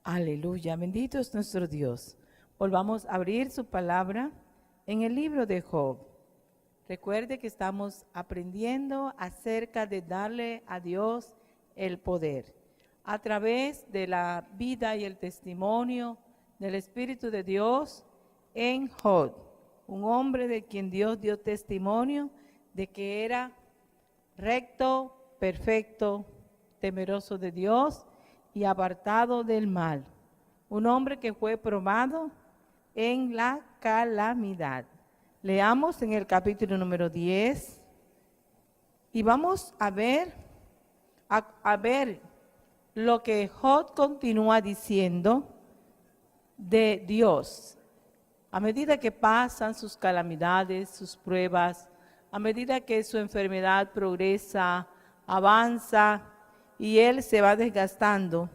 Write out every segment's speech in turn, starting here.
Aleluya, bendito es nuestro Dios. Volvamos a abrir su palabra en el libro de Job. Recuerde que estamos aprendiendo acerca de darle a Dios el poder. A través de la vida y el testimonio del Espíritu de Dios en Job, un hombre de quien Dios dio testimonio de que era recto, perfecto, temeroso de Dios y apartado del mal. Un hombre que fue probado en la calamidad. Leamos en el capítulo número 10 y vamos a ver, lo que Job continúa diciendo de Dios. A medida que pasan sus calamidades, sus pruebas, a medida que su enfermedad progresa, avanza y él se va desgastando,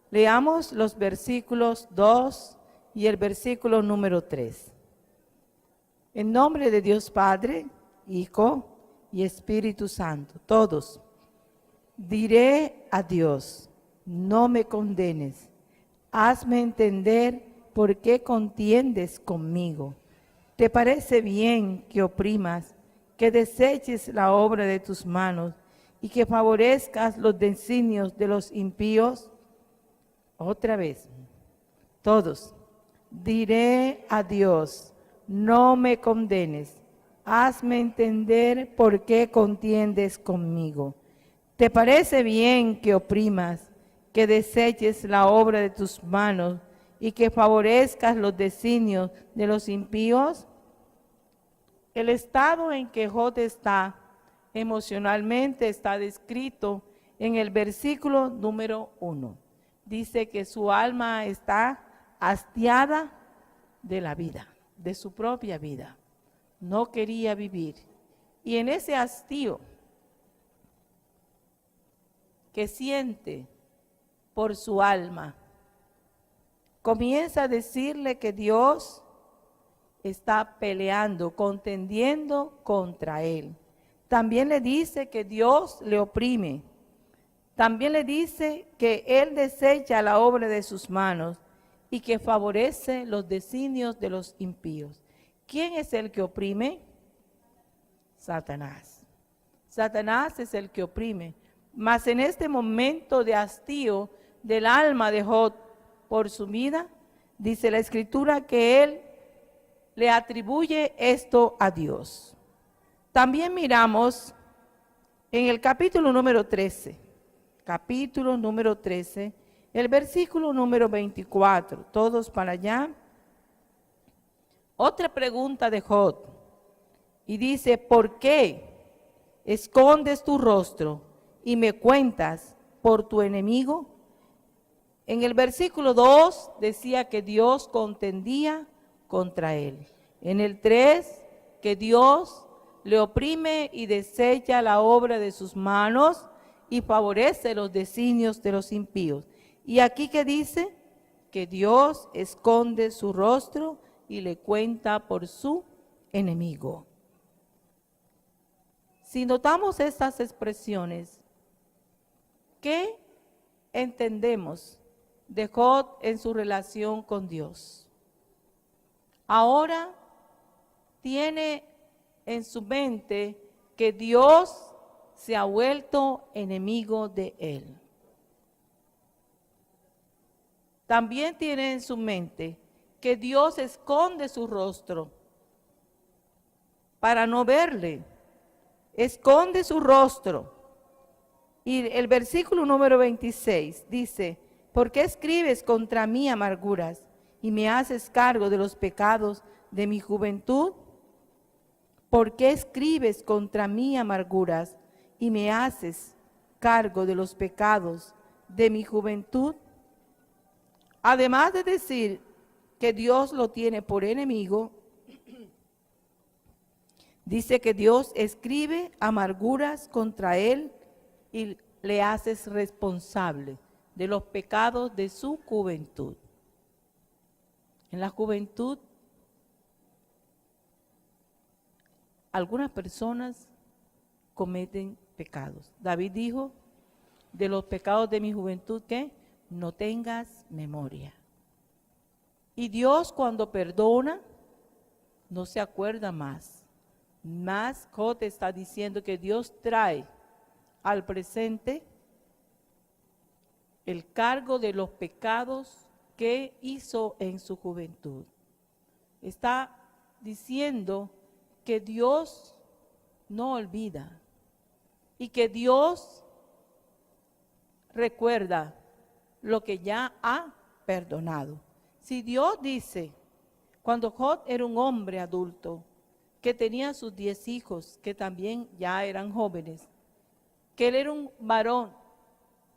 leamos los versículos 2 y el versículo número 3. En nombre de Dios Padre, Hijo y Espíritu Santo, todos, diré a Dios, no me condenes, hazme entender por qué contiendes conmigo. ¿Te parece bien que oprimas, que deseches la obra de tus manos y que favorezcas los designios de los impíos? Otra vez, todos, diré a Dios, no me condenes, hazme entender por qué contiendes conmigo. ¿Te parece bien que oprimas, que deseches la obra de tus manos y que favorezcas los designios de los impíos? El estado en que Job está emocionalmente está descrito en el versículo número 1. Dice que su alma está hastiada de la vida, de su propia vida. No quería vivir. Y en ese hastío que siente por su alma, comienza a decirle que Dios está peleando, contendiendo contra él. También le dice que Dios le oprime. También le dice que él desecha la obra de sus manos y que favorece los designios de los impíos. ¿Quién es el que oprime? Satanás. Satanás es el que oprime. Mas en este momento de hastío del alma de Job por su vida, dice la Escritura que él le atribuye esto a Dios. También miramos en el capítulo número 13, el versículo número 24, todos para allá. Otra pregunta de Job, y dice, ¿por qué escondes tu rostro y me cuentas por tu enemigo? En el versículo 2 decía que Dios contendía contra él. En el 3, que Dios le oprime y desecha la obra de sus manos y favorece los designios de los impíos. Y aquí que dice que Dios esconde su rostro y le cuenta por su enemigo. Si notamos estas expresiones, ¿qué entendemos de Job en su relación con Dios? Ahora tiene en su mente que Dios se ha vuelto enemigo de él. También tiene en su mente que Dios esconde su rostro para no verle. Esconde su rostro. Y el versículo número 26 dice, ¿por qué escribes contra mí amarguras y me haces cargo de los pecados de mi juventud? ¿Por qué escribes contra mí amarguras y me haces cargo de los pecados de mi juventud? Además de decir que Dios lo tiene por enemigo, dice que Dios escribe amarguras contra él y le haces responsable de los pecados de su juventud. En la juventud, algunas personas cometen pecados. David dijo, de los pecados de mi juventud, ¿qué? no tengas memoria. Y Dios cuando perdona, no se acuerda más. Más Job está diciendo que Dios trae al presente el cargo de los pecados que hizo en su juventud. Está diciendo que Dios no olvida y que Dios recuerda lo que ya ha perdonado. Si Dios dice, cuando Job era un hombre adulto, que tenía sus 10 hijos, que también ya eran jóvenes, que él era un varón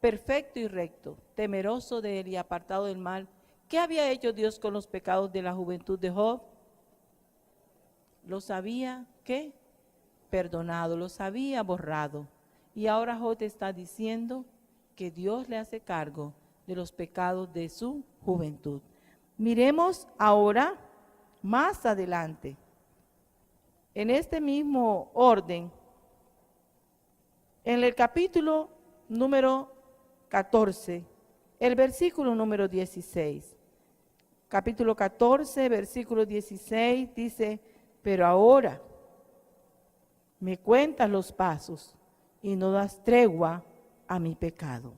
perfecto y recto, temeroso de él y apartado del mal, ¿qué había hecho Dios con los pecados de la juventud de Job? Los había, ¿qué? Perdonado, los había borrado. Y ahora Job está diciendo que Dios le hace cargo de los pecados de su juventud. Miremos ahora más adelante, en este mismo orden, en el capítulo número 14, el versículo número 16. Capítulo 14, versículo 16 dice, pero ahora me cuentas los pasos y no das tregua a mi pecado.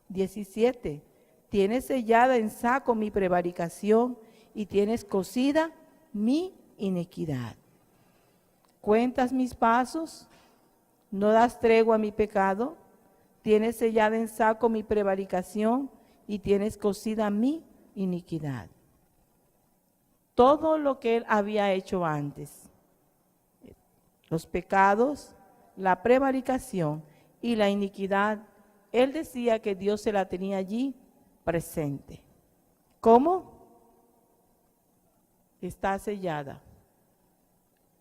17. Tienes sellada en saco mi prevaricación y tienes cosida mi iniquidad. Cuentas mis pasos, no das tregua a mi pecado, tienes sellada en saco mi prevaricación y tienes cosida mi iniquidad. Todo lo que él había hecho antes, los pecados, la prevaricación y la iniquidad, él decía que Dios se la tenía allí presente. ¿Cómo? Está sellada,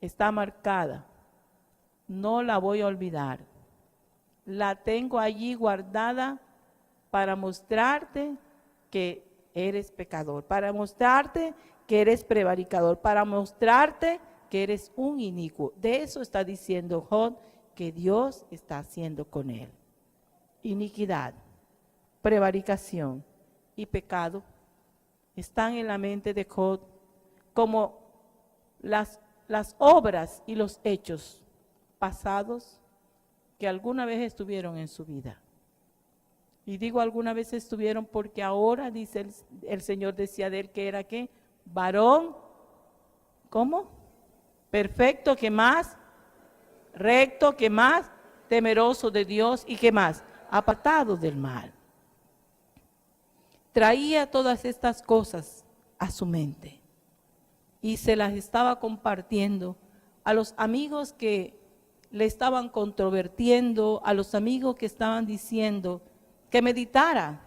está marcada, no la voy a olvidar. La tengo allí guardada para mostrarte que eres pecador, para mostrarte que eres prevaricador, para mostrarte que eres un inicuo. De eso está diciendo Job que Dios está haciendo con él. Iniquidad, prevaricación y pecado están en la mente de Job como las obras y los hechos pasados que alguna vez estuvieron en su vida. Y digo alguna vez estuvieron porque ahora, dice el Señor, decía de él que era ¿qué? Varón, ¿cómo? Perfecto, ¿qué más? Recto, ¿qué más? Temeroso de Dios y ¿qué más? Apartado del mal. Traía todas estas cosas a su mente y se las estaba compartiendo a los amigos que le estaban controvertiendo, a los amigos que estaban diciendo que meditara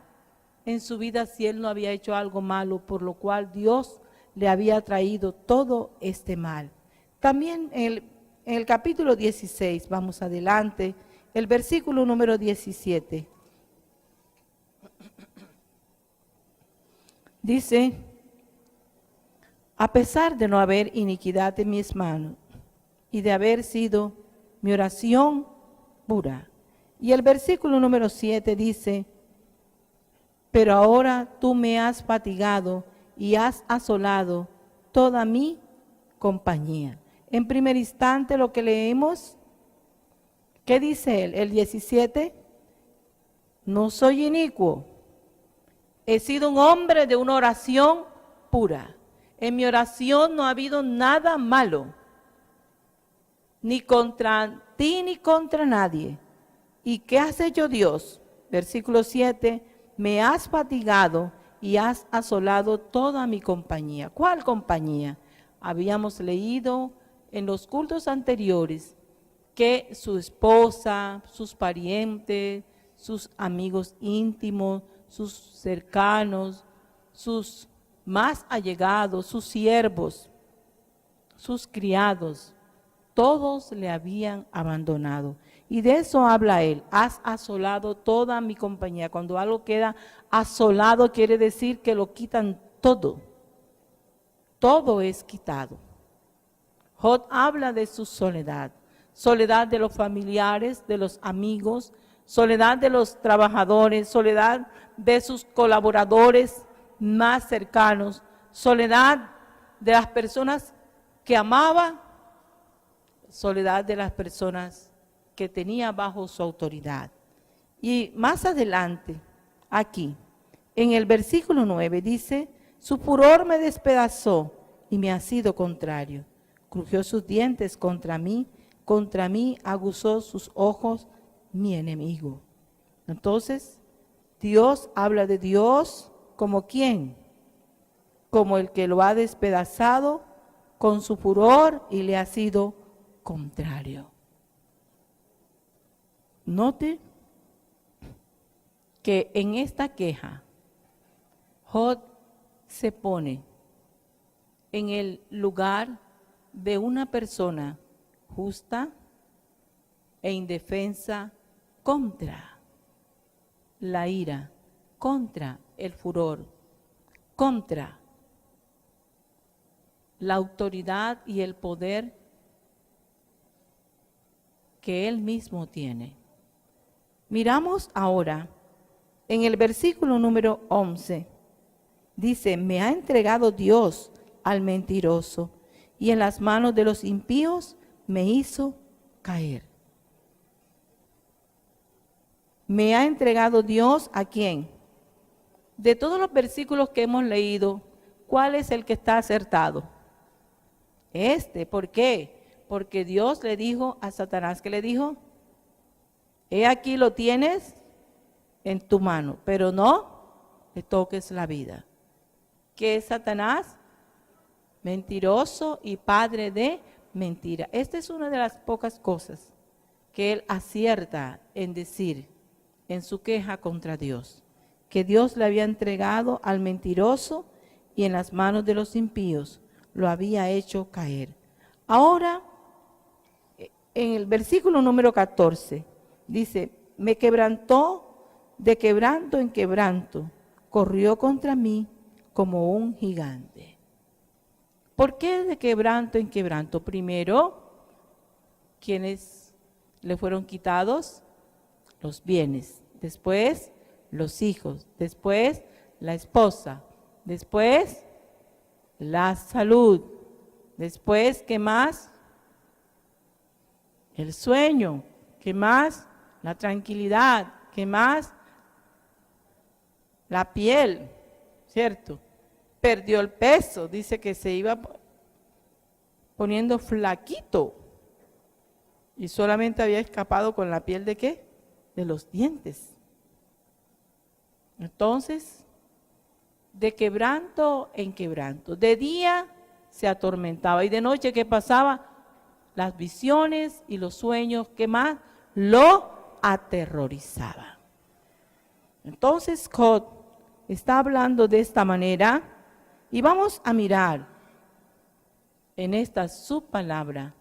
en su vida si él no había hecho algo malo, por lo cual Dios le había traído todo este mal. También en el capítulo 16, vamos adelante, el versículo número 17. Dice, a pesar de no haber iniquidad en mis manos y de haber sido mi oración pura. Y el versículo número 7 dice, pero ahora tú me has fatigado y has asolado toda mi compañía. En primer instante lo que leemos, ¿qué dice él? El 17, no soy inicuo, he sido un hombre de una oración pura. En mi oración no ha habido nada malo, ni contra ti ni contra nadie. ¿Y qué has hecho Dios? Versículo 7, me has fatigado y has asolado toda mi compañía. ¿Cuál compañía? Habíamos leído en los cultos anteriores que su esposa, sus parientes, sus amigos íntimos, sus cercanos, sus más allegados, sus siervos, sus criados, todos le habían abandonado. Y de eso habla él, has asolado toda mi compañía. Cuando algo queda asolado quiere decir que lo quitan todo. Todo es quitado. Job habla de su soledad, soledad de los familiares, de los amigos, soledad de los trabajadores, soledad de sus colaboradores más cercanos, soledad de las personas que amaba, soledad de las personas que tenía bajo su autoridad. Y más adelante, aquí, en el versículo 9 dice, su furor me despedazó y me ha sido contrario. Crujió sus dientes contra mí aguzó sus ojos mi enemigo. Entonces, Dios habla de Dios como ¿quién? Como el que lo ha despedazado con su furor y le ha sido contrario. Note que en esta queja, Job se pone en el lugar de una persona justa e indefensa contra la ira, contra el furor, contra la autoridad y el poder que él mismo tiene. Miramos ahora en el versículo número 11. Dice, me ha entregado Dios al mentiroso y en las manos de los impíos me hizo caer. ¿Me ha entregado Dios a quién? De todos los versículos que hemos leído, ¿cuál es el que está acertado? ¿Por qué? Porque Dios le dijo a Satanás, ¿qué le dijo? He aquí lo tienes en tu mano, pero no le toques la vida. ¿Qué es Satanás? Mentiroso y padre de mentira. Esta es una de las pocas cosas que él acierta en decir en su queja contra Dios, que Dios le había entregado al mentiroso y en las manos de los impíos lo había hecho caer. Ahora, en el versículo número 14, dice, me quebrantó de quebranto en quebranto, corrió contra mí como un gigante. ¿Por qué de quebranto en quebranto? Primero, ¿quiénes le fueron quitados? Los bienes. Después, los hijos. Después, la esposa. Después, la salud. Después, ¿qué más? El sueño. ¿Qué más? La tranquilidad. ¿Qué más? La piel, ¿cierto? Perdió el peso, dice que se iba poniendo flaquito y solamente había escapado con la piel de ¿qué? De los dientes. Entonces, de quebranto en quebranto, de día se atormentaba y de noche ¿qué pasaba? Las visiones y los sueños, ¿qué más? Lo aterrorizaban. Entonces Job está hablando de esta manera y vamos a mirar en esta su palabra.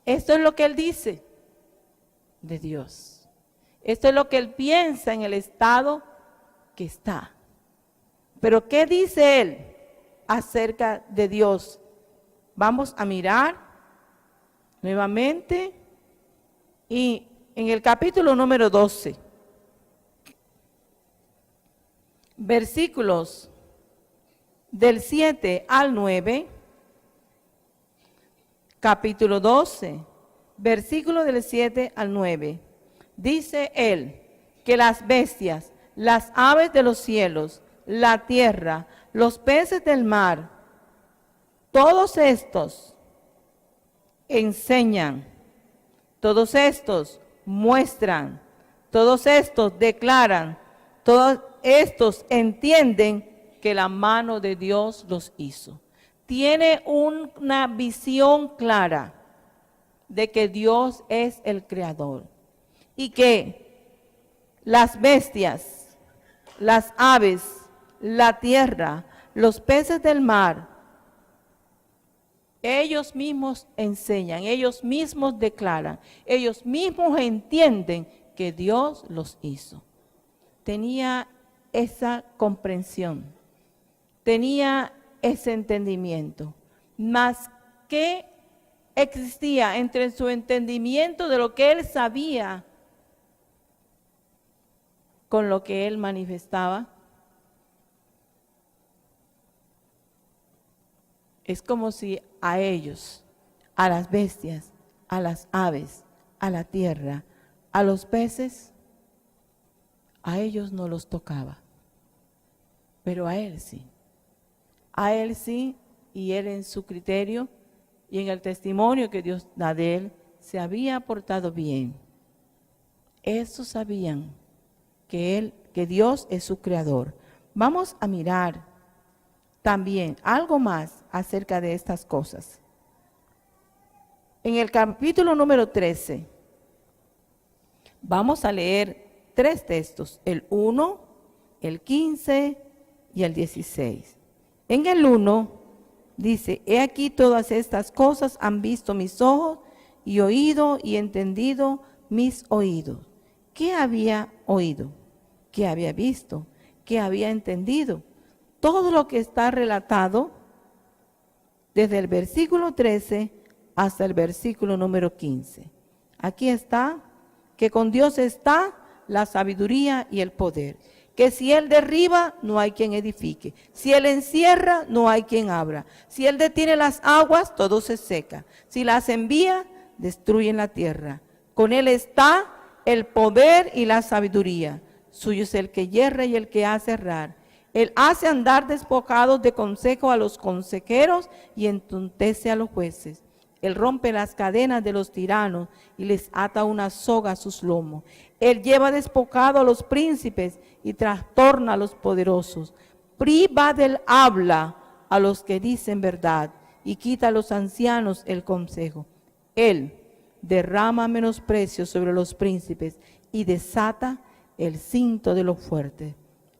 Esto es lo que él dice de Dios. Esto es lo que él piensa en el estado que está. Pero ¿qué dice él acerca de Dios? Vamos a mirar nuevamente y en el capítulo número 12. Versículos del 7 al 9, capítulo 12, versículo del 7 al 9, dice él que las bestias, las aves de los cielos, la tierra, los peces del mar, todos estos enseñan, todos estos muestran, todos estos declaran, todos estos entienden que la mano de Dios los hizo. Tiene una visión clara de que Dios es el creador y que las bestias, las aves, la tierra, los peces del mar, ellos mismos enseñan, ellos mismos declaran, ellos mismos entienden que Dios los hizo. Tenía esa comprensión, tenía ese entendimiento. Mas, ¿qué existía entre su entendimiento de lo que él sabía con lo que él manifestaba? Es como si a ellos, a las bestias, a las aves, a la tierra, a los peces, a ellos no los tocaba, pero a él sí. A él sí, y él en su criterio y en el testimonio que Dios da de él, se había portado bien. Estos sabían que Dios es su creador. Vamos a mirar también algo más acerca de estas cosas. En el capítulo número 13, vamos a leer 3 textos, el 1, el 15 y el 16. En el 1 dice, he aquí todas estas cosas han visto mis ojos y oído y entendido mis oídos. ¿Qué había oído? ¿Qué había visto? ¿Qué había entendido? Todo lo que está relatado desde el versículo 13 hasta el versículo número 15. Aquí está que con Dios está la sabiduría y el poder. Que si Él derriba, no hay quien edifique. Si Él encierra, no hay quien abra. Si Él detiene las aguas, todo se seca. Si las envía, destruyen la tierra. Con Él está el poder y la sabiduría. Suyo es el que hierra y el que hace errar. Él hace andar despojados de consejo a los consejeros y entontece a los jueces. Él rompe las cadenas de los tiranos y les ata una soga a sus lomos. Él lleva despojado a los príncipes y trastorna a los poderosos. Priva del habla a los que dicen verdad y quita a los ancianos el consejo. Él derrama menosprecio sobre los príncipes y desata el cinto de los fuertes.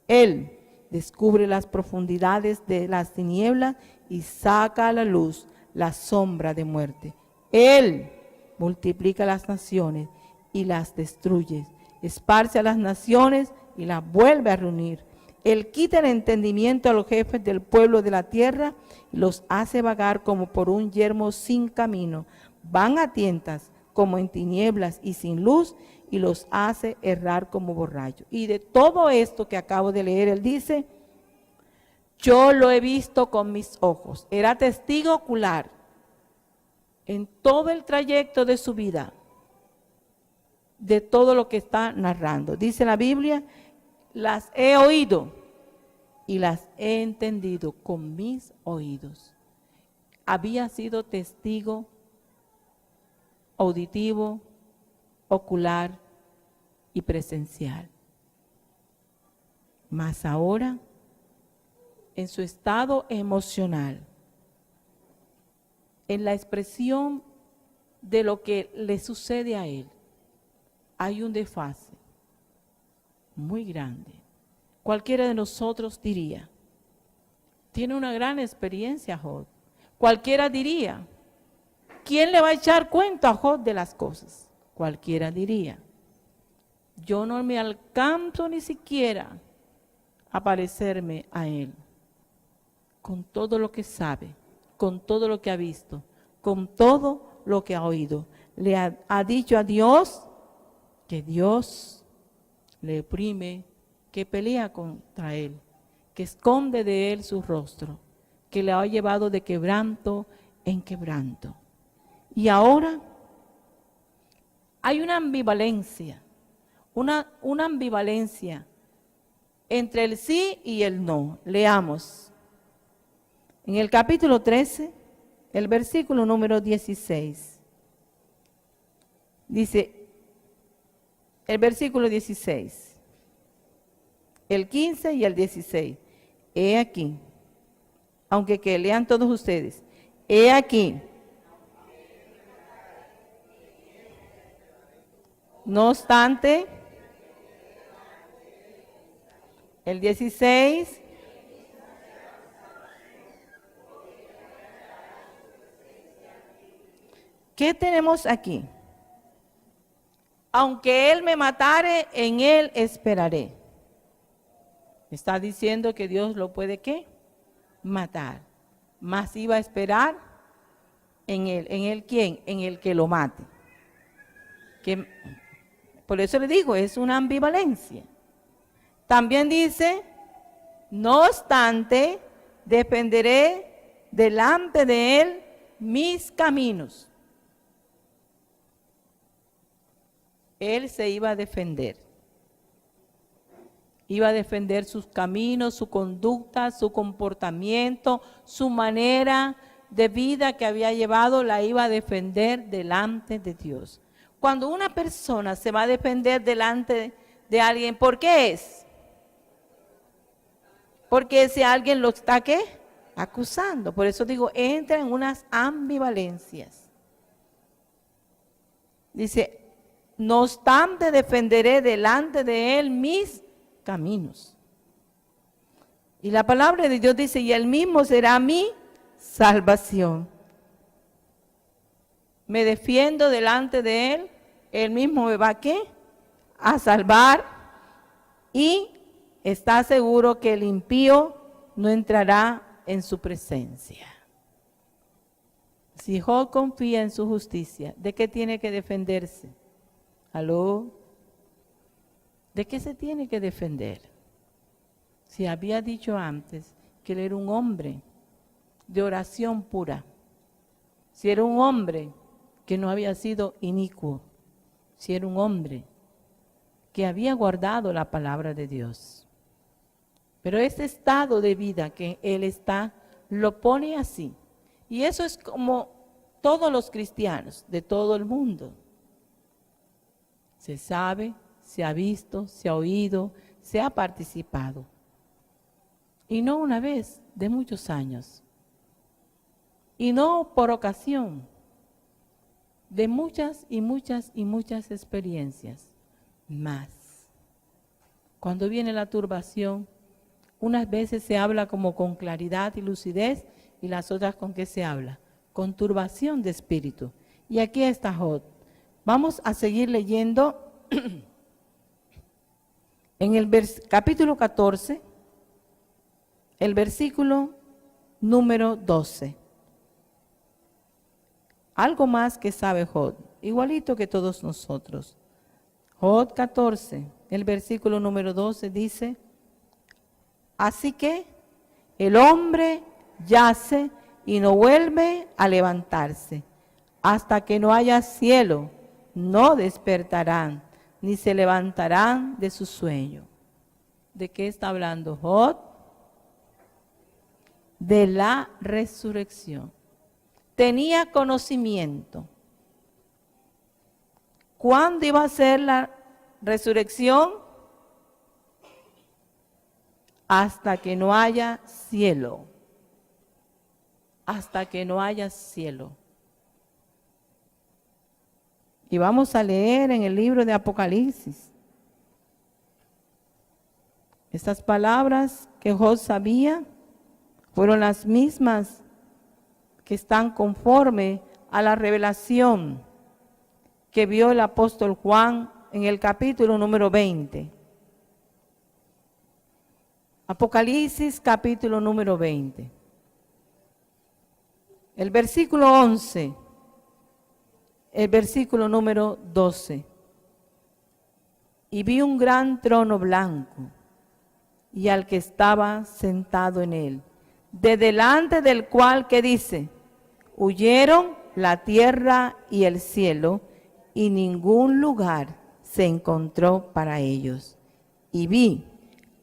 Él descubre las profundidades de las tinieblas y saca a la luz la sombra de muerte. Él multiplica las naciones y las destruye, esparce a las naciones y las vuelve a reunir. Él quita el entendimiento a los jefes del pueblo de la tierra y los hace vagar como por un yermo sin camino. Van a tientas como en tinieblas y sin luz, y los hace errar como borrachos. Y de todo esto que acabo de leer, él dice, yo lo he visto con mis ojos. Era testigo ocular en todo el trayecto de su vida, de todo lo que está narrando. Dice la Biblia, las he oído y las he entendido con mis oídos. Había sido testigo auditivo, ocular y presencial. Mas ahora, en su estado emocional, en la expresión de lo que le sucede a él, hay un desfase muy grande. Cualquiera de nosotros diría, tiene una gran experiencia Job. Cualquiera diría, ¿quién le va a echar cuenta a Job de las cosas? Cualquiera diría, yo no me alcanzo ni siquiera a parecerme a él. Con todo lo que sabe, con todo lo que ha visto, con todo lo que ha oído, le ha dicho a Dios que Dios le oprime, que pelea contra él, que esconde de él su rostro, que le ha llevado de quebranto en quebranto. Y ahora hay una ambivalencia, una ambivalencia entre el sí y el no. Leamos. En el capítulo 13, el versículo número 16. Dice, el versículo 16, el 15 y el 16. He aquí, aunque que lean todos ustedes, he aquí. No obstante, el 16, ¿qué tenemos aquí? Aunque él me matare, en él esperaré. Está diciendo que Dios lo puede, ¿qué? Matar. Mas iba a esperar ¿En él quién? En el que lo mate. Que, por eso le digo, es una ambivalencia. También dice, no obstante, defenderé delante de él mis caminos. Él se iba a defender. Iba a defender sus caminos, su conducta, su comportamiento, su manera de vida que había llevado, la iba a defender delante de Dios. Cuando una persona se va a defender delante de alguien, ¿por qué es? Porque ese alguien lo está, ¿qué? Acusando. Por eso digo, entra en unas ambivalencias. Dice, no obstante defenderé delante de él mis caminos. Y la palabra de Dios dice, y él mismo será mi salvación. Me defiendo delante de él, él mismo me va ¿a qué? A salvar, y está seguro que el impío no entrará en su presencia. Si Job confía en su justicia, ¿de qué tiene que defenderse? ¿Aló? ¿De qué se tiene que defender? Si había dicho antes que él era un hombre de oración pura, si era un hombre que no había sido inicuo, si era un hombre que había guardado la palabra de Dios. Pero ese estado de vida que él está, lo pone así. Y eso es como todos los cristianos de todo el mundo. Se sabe, se ha visto, se ha oído, se ha participado. Y no una vez, de muchos años. Y no por ocasión, de muchas y muchas y muchas experiencias más. Cuando viene la turbación, unas veces se habla como con claridad y lucidez, y las otras ¿con qué se habla? Con turbación de espíritu. Y aquí está Job. Vamos a seguir leyendo en el capítulo 14, el versículo número 12. Algo más que sabe Job, igualito que todos nosotros. Job 14, el versículo número 12 dice, así que el hombre yace y no vuelve a levantarse. Hasta que no haya cielo, no despertarán, ni se levantarán de su sueño. ¿De qué está hablando Job? De la resurrección. Tenía conocimiento. ¿Cuándo iba a ser la resurrección? Hasta que no haya cielo. Hasta que no haya cielo. Y vamos a leer en el libro de Apocalipsis. Estas palabras que Job sabía fueron las mismas que están conforme a la revelación que vio el apóstol Juan en el capítulo número 20. Apocalipsis capítulo número 20. El versículo 11, el versículo número 12. Y vi un gran trono blanco y al que estaba sentado en él, de delante del cual, ¿qué dice? Huyeron la tierra y el cielo, y ningún lugar se encontró para ellos. Y vi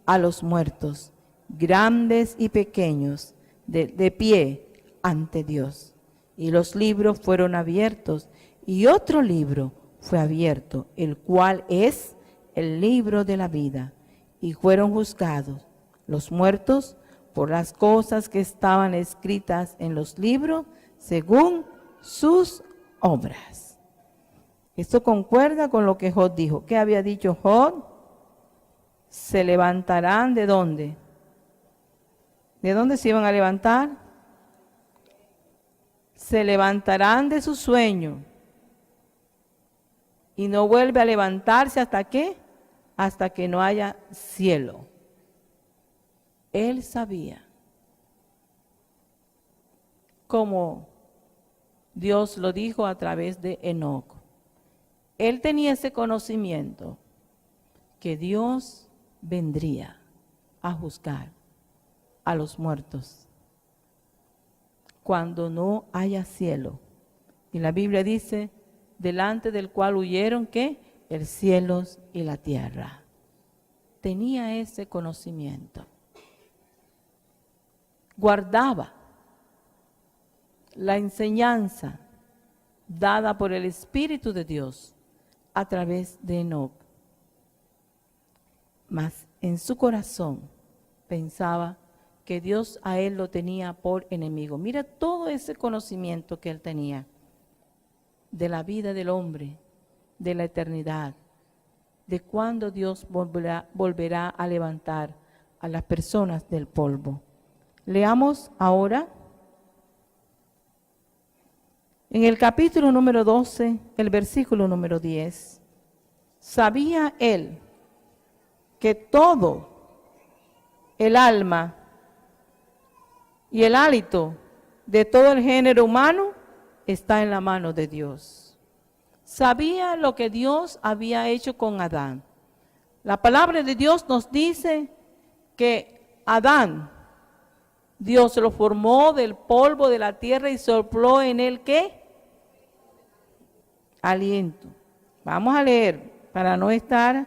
a los muertos, grandes y pequeños, de pie ante Dios. Y los libros fueron abiertos, y otro libro fue abierto, el cual es el libro de la vida. Y fueron juzgados los muertos por las cosas que estaban escritas en los libros, según sus obras. Esto concuerda con lo que Job dijo. ¿Qué había dicho Job? Se levantarán ¿de dónde? ¿De dónde se iban a levantar? Se levantarán de su sueño y no vuelve a levantarse ¿hasta qué? Hasta que no haya cielo. Él sabía, como Dios lo dijo a través de Enoc. Él tenía ese conocimiento que Dios vendría a juzgar a los muertos cuando no haya cielo. Y la Biblia dice, delante del cual huyeron, ¿qué? El cielo y la tierra. Tenía ese conocimiento. Guardaba la enseñanza dada por el Espíritu de Dios a través de Enoc. Mas en su corazón pensaba que Dios a él lo tenía por enemigo. Mira todo ese conocimiento que él tenía de la vida del hombre, de la eternidad, de cuándo Dios volverá a levantar a las personas del polvo. Leamos ahora en el capítulo número 12, el versículo número 10. Sabía él que todo el alma y el hálito de todo el género humano está en la mano de Dios. Sabía lo que Dios había hecho con Adán. La palabra de Dios nos dice que Adán, Dios lo formó del polvo de la tierra y sopló en él, ¿qué? Aliento. Vamos a leer para no estar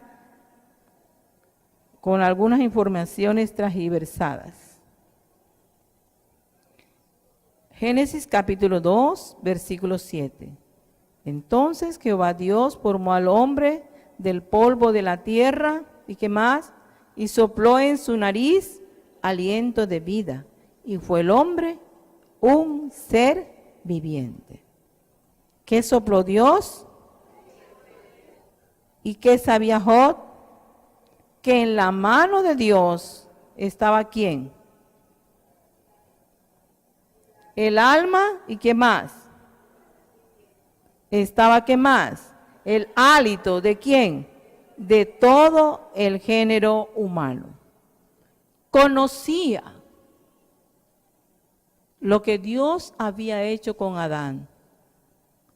con algunas informaciones transgiversadas. Génesis capítulo 2, versículo 7. Entonces Jehová Dios formó al hombre del polvo de la tierra, ¿y qué más? Y sopló en su nariz aliento de vida, y fue el hombre un ser viviente. ¿Qué sopló Dios? ¿Y qué sabía Job? Que en la mano de Dios estaba ¿quién? El alma, ¿y qué más? Estaba ¿qué más? El hálito, ¿de quién? De todo el género humano. Conocía lo que Dios había hecho con Adán.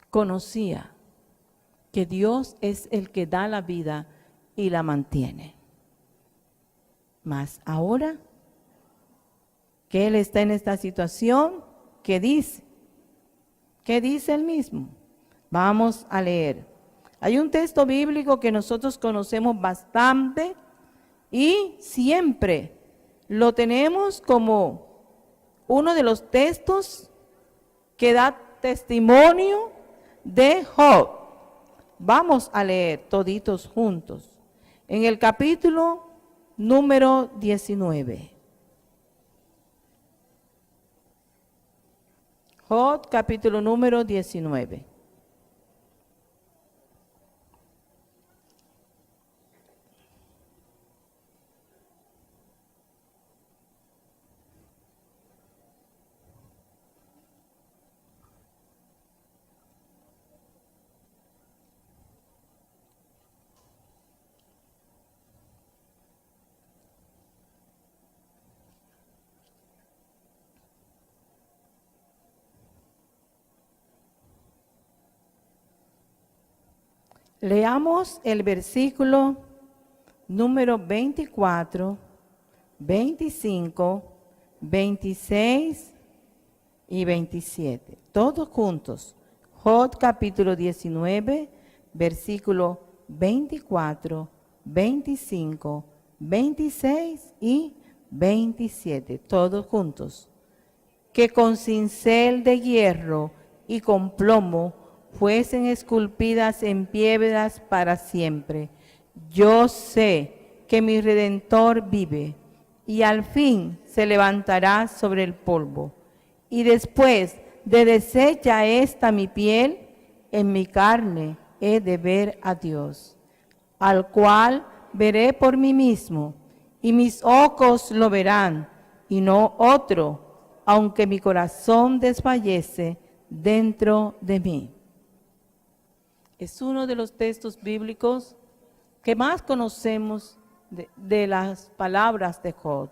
Conocía que Dios es el que da la vida y la mantiene. Mas ahora que Él está en esta situación, ¿qué dice? ¿Qué dice Él mismo? Vamos a leer. Hay un texto bíblico que nosotros conocemos bastante y siempre lo tenemos como uno de los textos que da testimonio de Job. Vamos a leer toditos juntos. En el capítulo número 19. Job, capítulo número 19. Leamos el versículo número 24, 25, 26 y 27. Todos juntos. Job capítulo 19, versículo 24, 25, 26 y 27. Todos juntos. Que con cincel de hierro y con plomo fuesen esculpidas en piedras para siempre. Yo sé que mi Redentor vive, y al fin se levantará sobre el polvo. Y después de deshecha esta mi piel, en mi carne he de ver a Dios, al cual veré por mí mismo, y mis ojos lo verán, y no otro, aunque mi corazón desfallece dentro de mí. Es uno de los textos bíblicos que más conocemos de las palabras de Job.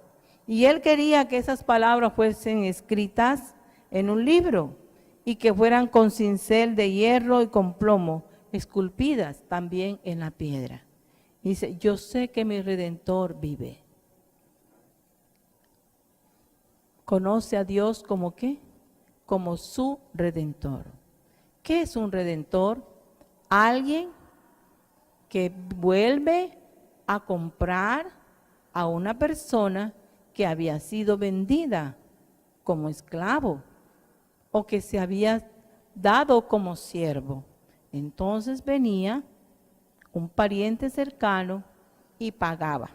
Y él quería que esas palabras fuesen escritas en un libro y que fueran con cincel de hierro y con plomo, esculpidas también en la piedra. Dice, yo sé que mi Redentor vive. Conoce a Dios como ¿qué? Como su Redentor. ¿Qué es un Redentor? Alguien que vuelve a comprar a una persona que había sido vendida como esclavo o que se había dado como siervo. Entonces venía un pariente cercano y pagaba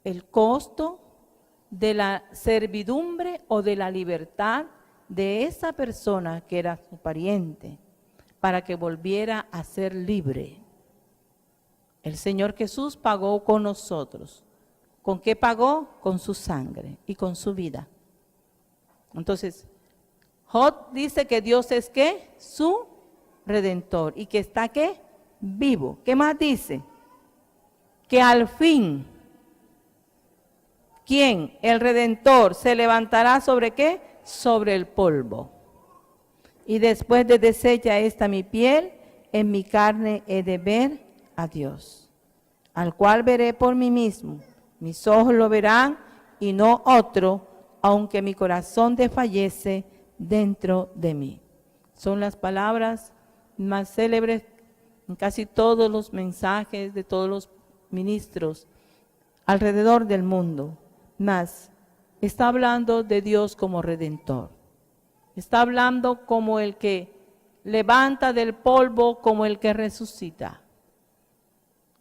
el costo de la servidumbre o de la libertad de esa persona que era su pariente, para que volviera a ser libre. El Señor Jesús pagó con nosotros. ¿Con qué pagó? Con su sangre y con su vida. Entonces, Job dice que Dios es ¿qué? Su Redentor y que está ¿qué? Vivo. ¿Qué más dice? Que al fin, ¿quién? El Redentor se levantará ¿sobre qué? Sobre el polvo. Y después de deshecha esta mi piel, en mi carne he de ver a Dios, al cual veré por mí mismo. Mis ojos lo verán y no otro, aunque mi corazón desfallece dentro de mí. Son las palabras más célebres en casi todos los mensajes de todos los ministros alrededor del mundo. Mas está hablando de Dios como Redentor. Está hablando como el que levanta del polvo, como el que resucita.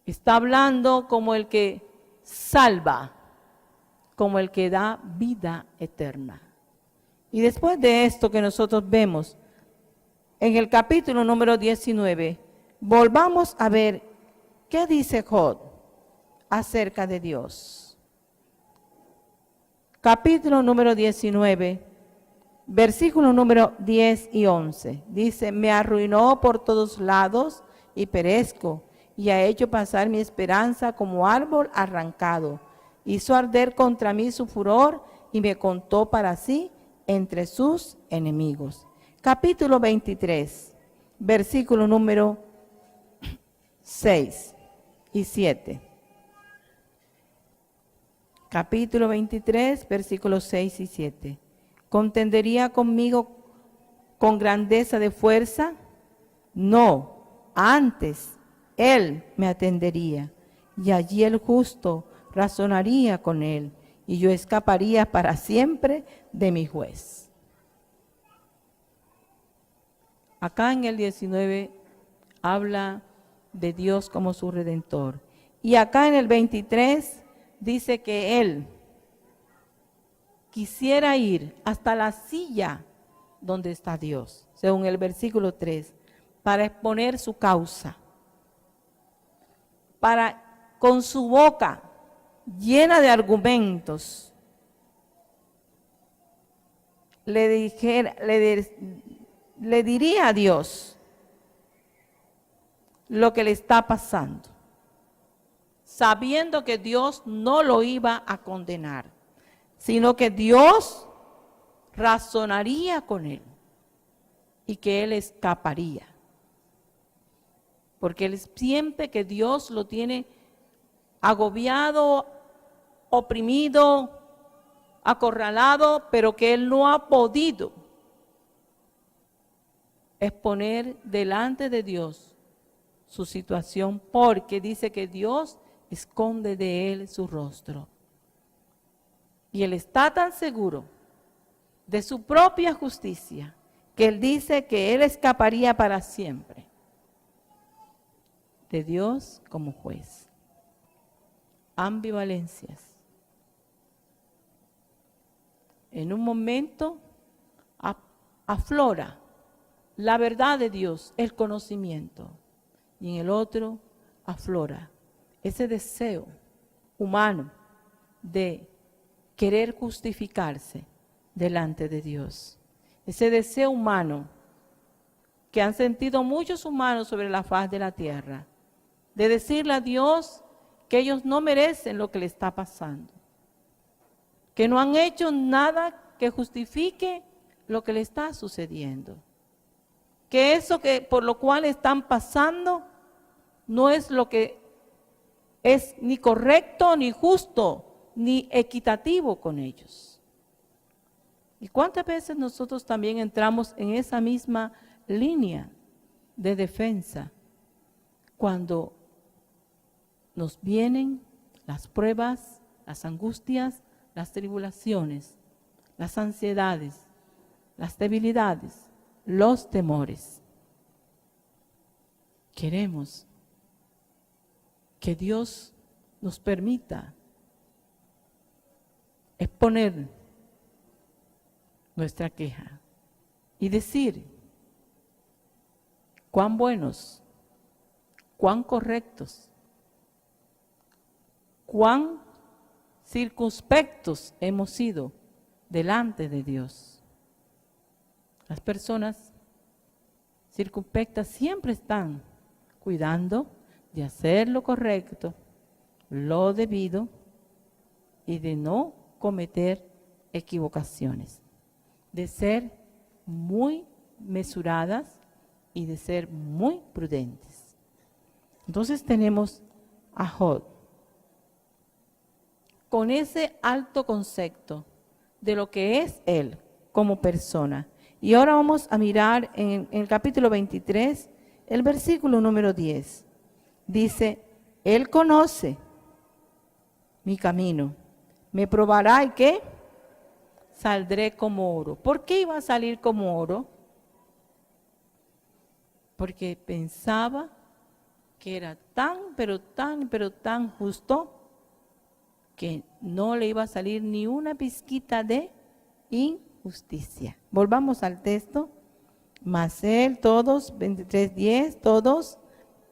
Está hablando como el que salva, como el que da vida eterna. Y después de esto que nosotros vemos en el capítulo número 19, volvamos a ver qué dice Job acerca de Dios. Capítulo número 19, versículo número 10 y 11. Dice, me arruinó por todos lados y perezco, y ha hecho pasar mi esperanza como árbol arrancado. Hizo arder contra mí su furor y me contó para sí entre sus enemigos. Capítulo 23, versículo número 6 y 7. Capítulo 23, versículos 6 y 7. ¿Contendería conmigo con grandeza de fuerza? No, antes Él me atendería, y allí el justo razonaría con Él, y yo escaparía para siempre de mi juez. Acá en el 19 habla de Dios como su Redentor. Y acá en el 23 dice que Él quisiera ir hasta la silla donde está Dios, según el versículo 3, para exponer su causa, para con su boca llena de argumentos, le diría a Dios lo que le está pasando, sabiendo que Dios no lo iba a condenar, sino que Dios razonaría con él y que él escaparía. Porque él siente que Dios lo tiene agobiado, oprimido, acorralado, pero que él no ha podido exponer delante de Dios su situación, porque dice que Dios esconde de él su rostro. Y él está tan seguro de su propia justicia que él dice que él escaparía para siempre de Dios como juez. Ambivalencias. En un momento aflora la verdad de Dios, el conocimiento, y en el otro aflora ese deseo humano de querer justificarse delante de Dios. Ese deseo humano que han sentido muchos humanos sobre la faz de la tierra, de decirle a Dios que ellos no merecen lo que le está pasando, que no han hecho nada que justifique lo que le está sucediendo. Que eso que por lo cual están pasando no es lo que es ni correcto, ni justo, ni equitativo con ellos. ¿Y cuántas veces nosotros también entramos en esa misma línea de defensa cuando nos vienen las pruebas, las angustias, las tribulaciones, las ansiedades, las debilidades, los temores? Queremos que Dios nos permita exponer nuestra queja y decir cuán buenos, cuán correctos, cuán circunspectos hemos sido delante de Dios. Las personas circunspectas siempre están cuidando de hacer lo correcto, lo debido y de no cometer equivocaciones, de ser muy mesuradas y de ser muy prudentes. Entonces tenemos a Job con ese alto concepto de lo que es él como persona. Y ahora vamos a mirar en el capítulo 23, el versículo número 10. Dice, Él conoce mi camino, me probará y ¿qué? Saldré como oro. ¿Por qué iba a salir como oro? Porque pensaba que era tan, pero tan justo que no le iba a salir ni una pizquita de injusticia. Volvamos al texto. Mas él, todos, 23:10, todos,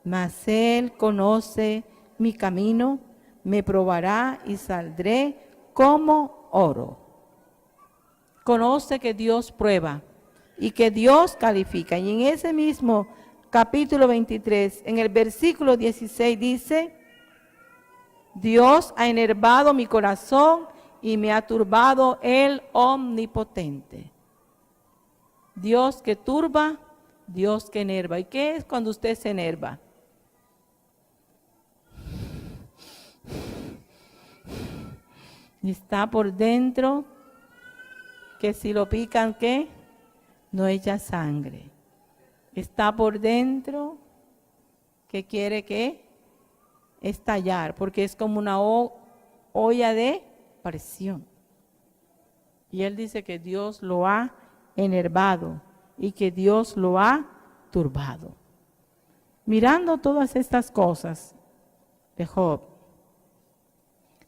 mas él conoce mi camino, me probará y saldré como oro. Conoce que Dios prueba y que Dios califica. Y en ese mismo capítulo 23, en el versículo 16 dice, Dios ha enervado mi corazón y me ha turbado el omnipotente. Dios que turba, Dios que enerva. ¿Y qué es cuando usted se enerva? Está por dentro, que si lo pican, ¿qué? No echa sangre. Está por dentro, que quiere, ¿qué? Estallar, porque es como una olla de presión. Y él dice que Dios lo ha enervado y que Dios lo ha turbado. Mirando todas estas cosas de Job,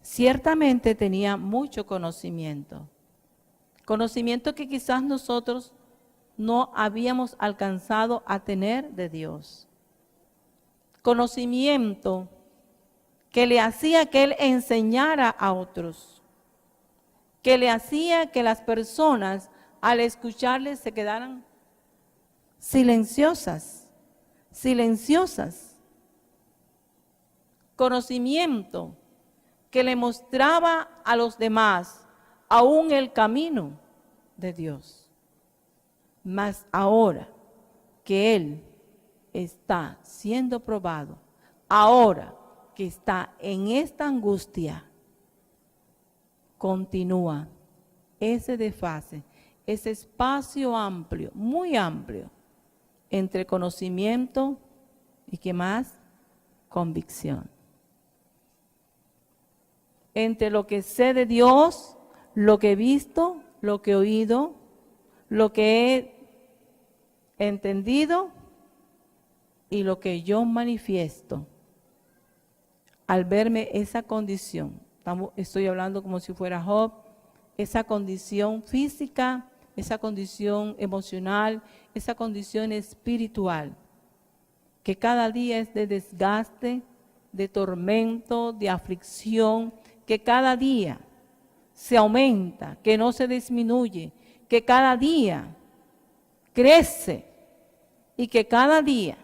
ciertamente tenía mucho conocimiento. Conocimiento que quizás nosotros no habíamos alcanzado a tener de Dios. Conocimiento que le hacía que él enseñara a otros. Que le hacía que las personas al escucharle se quedaran silenciosas. Conocimiento que le mostraba a los demás aún el camino de Dios. Mas ahora que él está siendo probado, ahora que está en esta angustia, continúa ese desfase, ese espacio amplio, muy amplio, entre conocimiento y ¿qué más? Convicción. Entre lo que sé de Dios, lo que he visto, lo que he oído, lo que he entendido y lo que yo manifiesto. Al verme esa condición, estoy hablando como si fuera Job, esa condición física, esa condición emocional, esa condición espiritual, que cada día es de desgaste, de tormento, de aflicción, que cada día se aumenta, que no se disminuye, que cada día crece y que cada día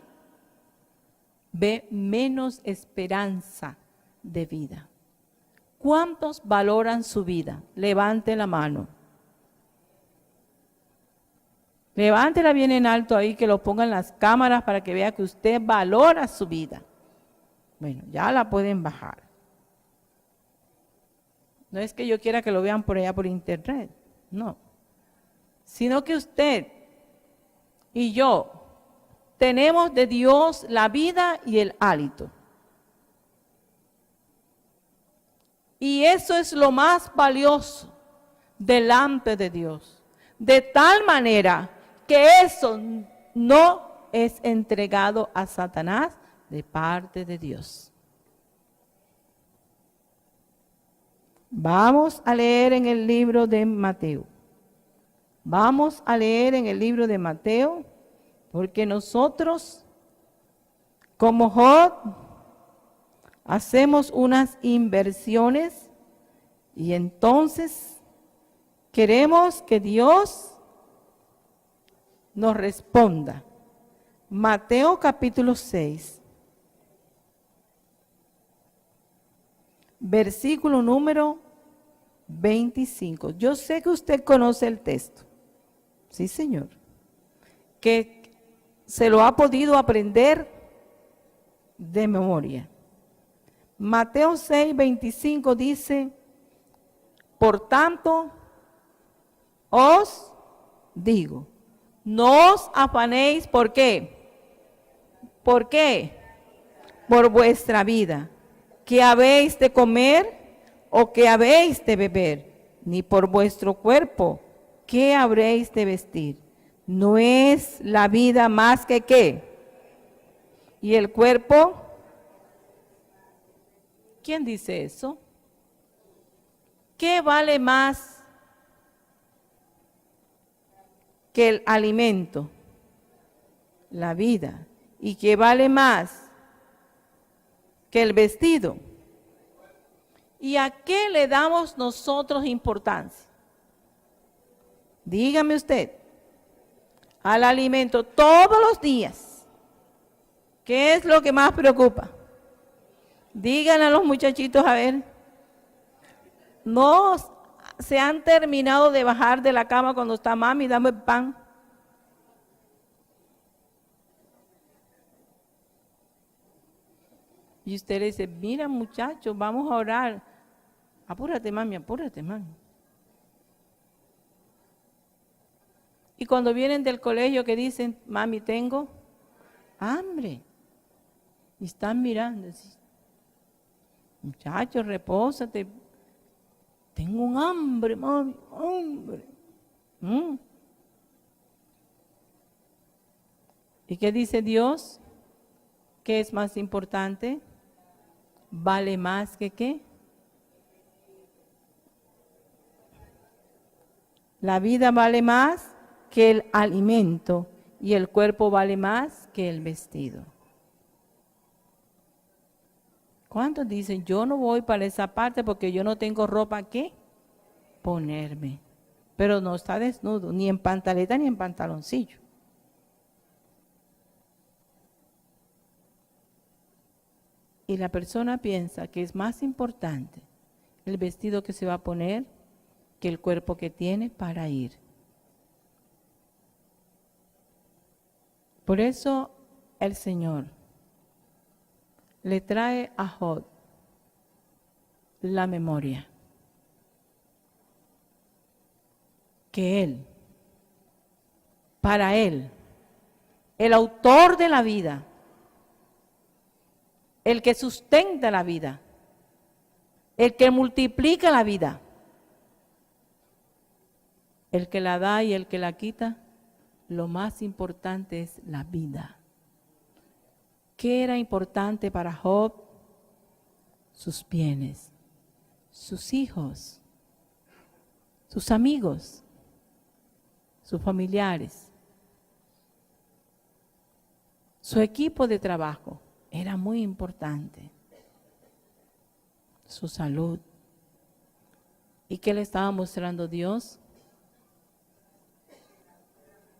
ve menos esperanza de vida. ¿Cuántos valoran su vida? Levante la mano. Levántela bien en alto ahí, que lo pongan las cámaras para que vea que usted valora su vida. Bueno, ya la pueden bajar. No es que yo quiera que lo vean por allá por internet, no. Sino que usted y yo tenemos de Dios la vida y el hálito. Y eso es lo más valioso delante de Dios. De tal manera que eso no es entregado a Satanás de parte de Dios. Vamos a leer en el libro de Mateo. Vamos a leer en el libro de Mateo, porque nosotros, como Job, hacemos unas inversiones y entonces queremos que Dios nos responda. Mateo capítulo 6, versículo número 25. Yo sé que usted conoce el texto. Sí, Señor. Que se lo ha podido aprender de memoria. Mateo 6, 25 dice, por tanto, os digo, no os afanéis, ¿por qué? ¿Por qué? Por vuestra vida, ¿qué habéis de comer o qué habéis de beber? Ni por vuestro cuerpo, ¿qué habréis de vestir? ¿No es la vida más que qué? ¿Y el cuerpo? ¿Quién dice eso? ¿Qué vale más que el alimento? La vida. ¿Y qué vale más que el vestido? ¿Y a qué le damos nosotros importancia? Dígame usted. Al alimento todos los días. ¿Qué es lo que más preocupa? Díganle a los muchachitos, a ver. No se han terminado de bajar de la cama cuando está mami, dame el pan. Y usted le dice, mira muchachos, vamos a orar. Apúrate mami, apúrate mami. Y cuando vienen del colegio que dicen, mami, tengo hambre. Y están mirando. Muchachos, repósate. Tengo un hambre, mami, hambre. ¿Y qué dice Dios? ¿Qué es más importante? ¿Vale más que qué? La vida vale más que el alimento y el cuerpo vale más que el vestido. ¿Cuántos dicen, yo no voy para esa parte porque yo no tengo ropa que ponerme? Pero no está desnudo, ni en pantaleta ni en pantaloncillo. Y la persona piensa que es más importante el vestido que se va a poner que el cuerpo que tiene para ir. Por eso el Señor le trae a Job la memoria. Que él, para él, el autor de la vida, el que sustenta la vida, el que multiplica la vida, el que la da y el que la quita, lo más importante es la vida. ¿Qué era importante para Job? Sus bienes, sus hijos, sus amigos, sus familiares, su equipo de trabajo era muy importante, su salud. ¿Y qué le estaba mostrando Dios?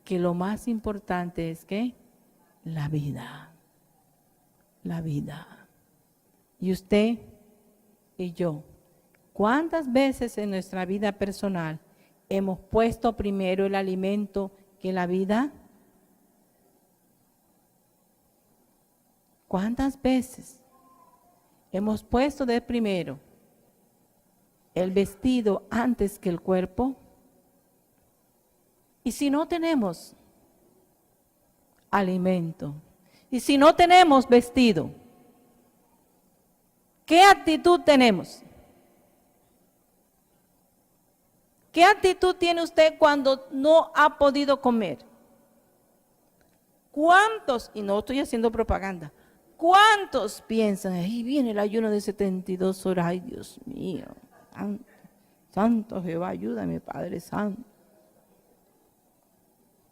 Que lo más importante es que la vida. La vida. Y usted y yo, ¿cuántas veces en nuestra vida personal hemos puesto primero el alimento y la vida. ¿Cuántas veces hemos puesto de primero el vestido antes que el cuerpo? Y si no tenemos alimento, y si no tenemos vestido, ¿qué actitud tenemos? ¿Qué actitud tiene usted cuando no ha podido comer? ¿Cuántos, y no estoy haciendo propaganda, cuántos piensan, ahí viene el ayuno de 72 horas, ay Dios mío, santo Jehová, ayúdame Padre Santo?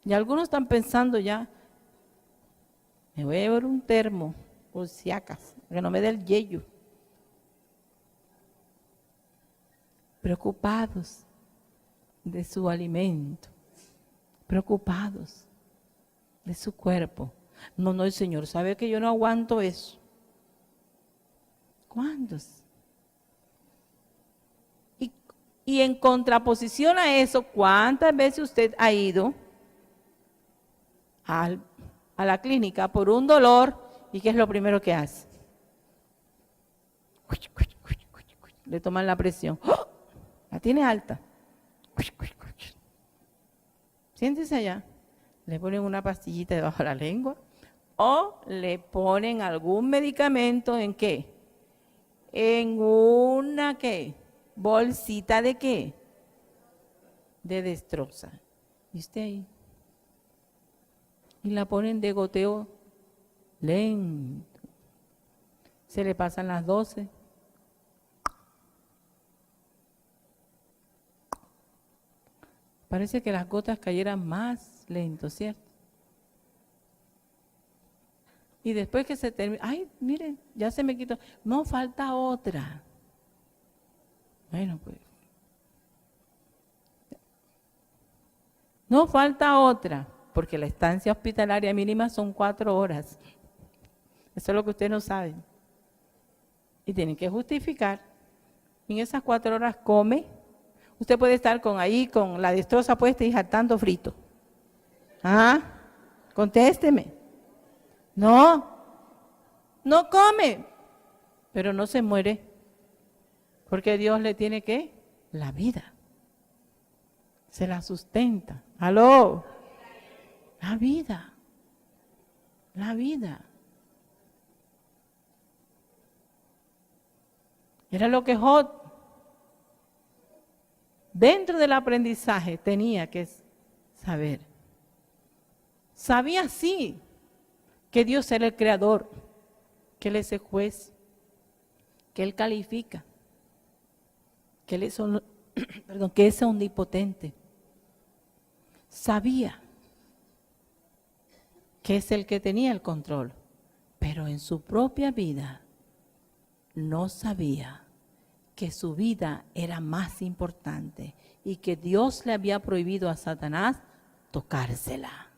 Y algunos están pensando ya, me voy a llevar un termo, por si acaso, que no me dé el yello. Preocupados de su alimento, preocupados de su cuerpo. No, el Señor sabe que yo no aguanto eso. ¿Cuántos? Y en contraposición a eso, ¿cuántas veces usted ha ido a la clínica por un dolor y qué es lo primero que hace? Le toman la presión. ¡Oh! La tiene alta. Siéntese allá. Le ponen una pastillita debajo de la lengua o le ponen algún medicamento ¿en qué? En una ¿qué? Bolsita de qué? De destroza. ¿Y usted ahí? Y la ponen de goteo lento. Se le pasan las 12. Parece que las gotas cayeran más lento, ¿cierto? Y después que se termina, ay, miren, ya se me quitó. No, falta otra. Bueno, pues. No falta otra, porque la estancia hospitalaria mínima son 4 horas. Eso es lo que ustedes no saben. Y tienen que justificar. En esas 4 horas come. Usted puede estar con la destroza puesta y jaltando frito. ¿Ah? Contésteme. No come, pero no se muere. Porque Dios le tiene ¿qué? La vida. Se la sustenta. ¿Aló? La vida. La vida. Era lo que Job, dentro del aprendizaje, tenía que saber. Sabía sí que Dios era el creador, que Él es el juez, que Él califica, que Él es, que es omnipotente. Sabía que es el que tenía el control, pero en su propia vida no sabía que su vida era más importante y que Dios le había prohibido a Satanás tocársela.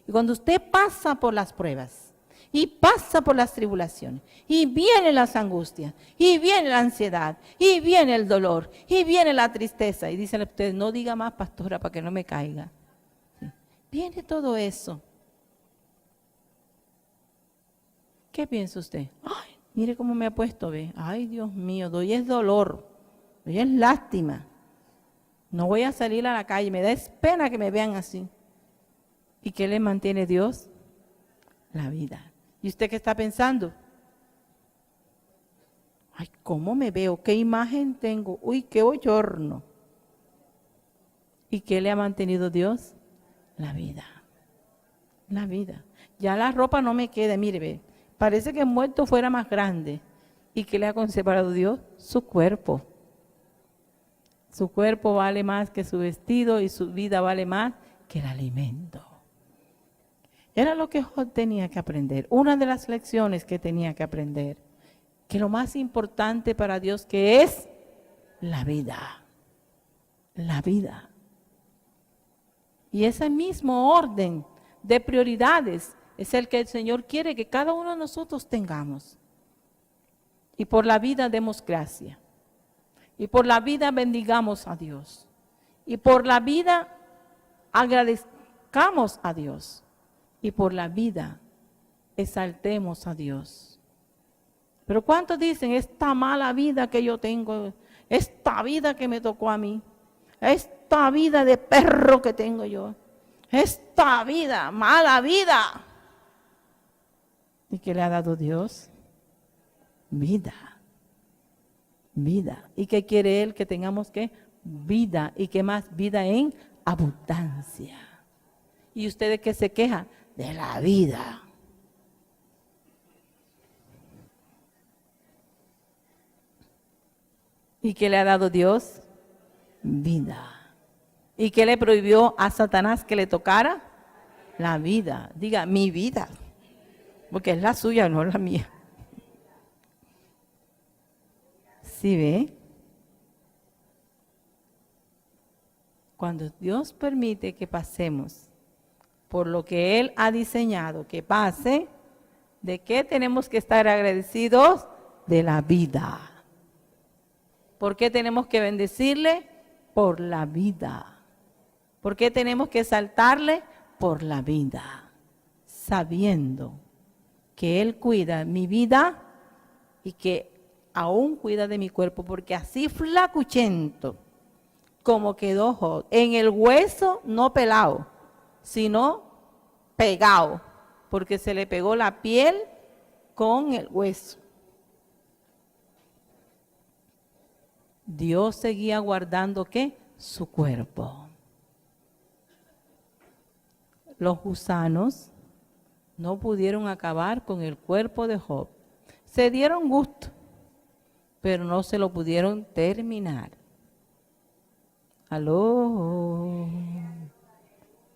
Y cuando usted pasa por las pruebas y pasa por las tribulaciones y vienen las angustias y viene la ansiedad y viene el dolor y viene la tristeza y dicen a ustedes, no diga más pastora para que no me caiga. ¿Sí? Viene todo eso. ¿Qué piensa usted? Ay, mire cómo me ha puesto, ve. Ay, Dios mío, doy es dolor, doy es lástima. No voy a salir a la calle, me da pena que me vean así. ¿Y qué le mantiene Dios? La vida. ¿Y usted qué está pensando? Ay, ¿cómo me veo? ¿Qué imagen tengo? Uy, qué bochorno. ¿Y qué le ha mantenido Dios? La vida. La vida. Ya la ropa no me queda, mire, ve. Parece que el muerto fuera más grande. ¿Y qué le ha conservado Dios? Su cuerpo. Su cuerpo vale más que su vestido y su vida vale más que el alimento. Era lo que Job tenía que aprender. Una de las lecciones que tenía que aprender. Que lo más importante para Dios que es la vida. La vida. Y ese mismo orden de prioridades es el que el Señor quiere que cada uno de nosotros tengamos. Y por la vida demos gracia. Y por la vida bendigamos a Dios. Y por la vida agradezcamos a Dios. Y por la vida exaltemos a Dios. Pero ¿cuántos dicen, esta mala vida que yo tengo, esta vida que me tocó a mí, esta vida de perro que tengo yo, esta vida, mala vida? ¿Y qué le ha dado Dios? Vida. Vida. ¿Y qué quiere Él? Que tengamos que vida. ¿Y qué más? Vida en abundancia. ¿Y ustedes qué se quejan? De la vida. ¿Y qué le ha dado Dios? Vida. ¿Y qué le prohibió a Satanás que le tocara? La vida. Diga, mi vida. Porque es la suya, no la mía. ¿Sí ve? Cuando Dios permite que pasemos por lo que Él ha diseñado que pase, ¿de qué tenemos que estar agradecidos? De la vida. ¿Por qué tenemos que bendecirle? Por la vida. ¿Por qué tenemos que exaltarle? Por la vida. Sabiendo que Él cuida mi vida y que aún cuida de mi cuerpo, porque así flacuchento como quedó Job, en el hueso no pelado, sino pegado, porque se le pegó la piel con el hueso. Dios seguía guardando, ¿qué? Su cuerpo. Los gusanos no pudieron acabar con el cuerpo de Job. Se dieron gusto, pero no se lo pudieron terminar. Aló.